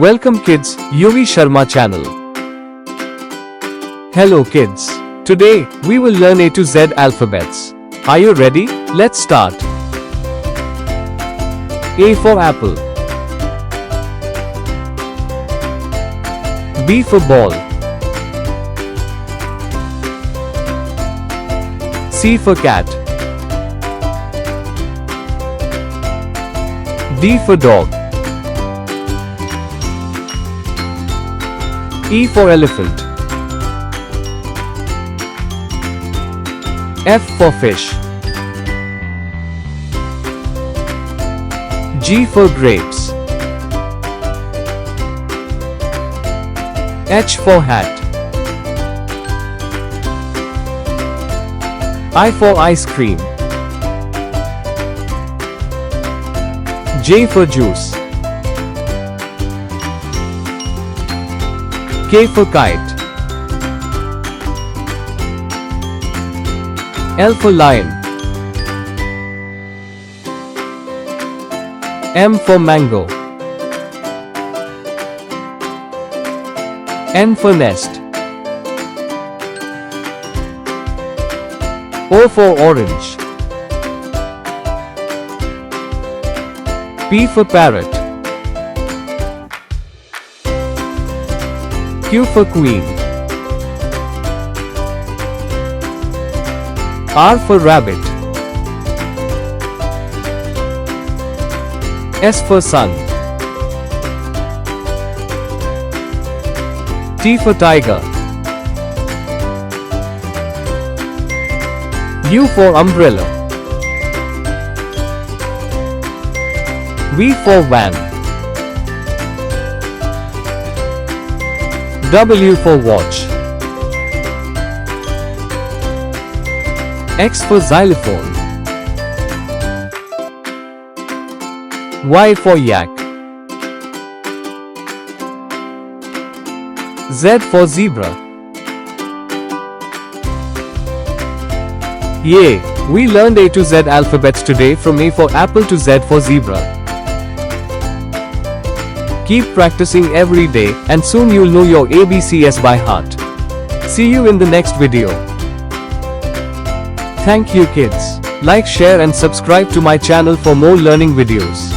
Welcome kids, YuviSharma channel. Hello kids. Today, we will learn A to Z alphabets. Are you ready? Let's start. A for apple. B for ball. C for cat. D for dog. E for elephant. F for fish. G for grapes. H for hat. I for ice cream. J for juice. K for kite. L for lion. M for mango. N for nest. O for orange. P for parrot. Q for queen. R for rabbit. S for sun. T for tiger. U for umbrella. V for van. W for watch. X for xylophone. Y for yak. Z for zebra. Yay! We learned A to Z alphabets today, from A for apple to Z for zebra. Keep practicing every day and soon you'll know your ABCs by heart. See you in the next video. Thank you kids. Like, share and subscribe to my channel for more learning videos.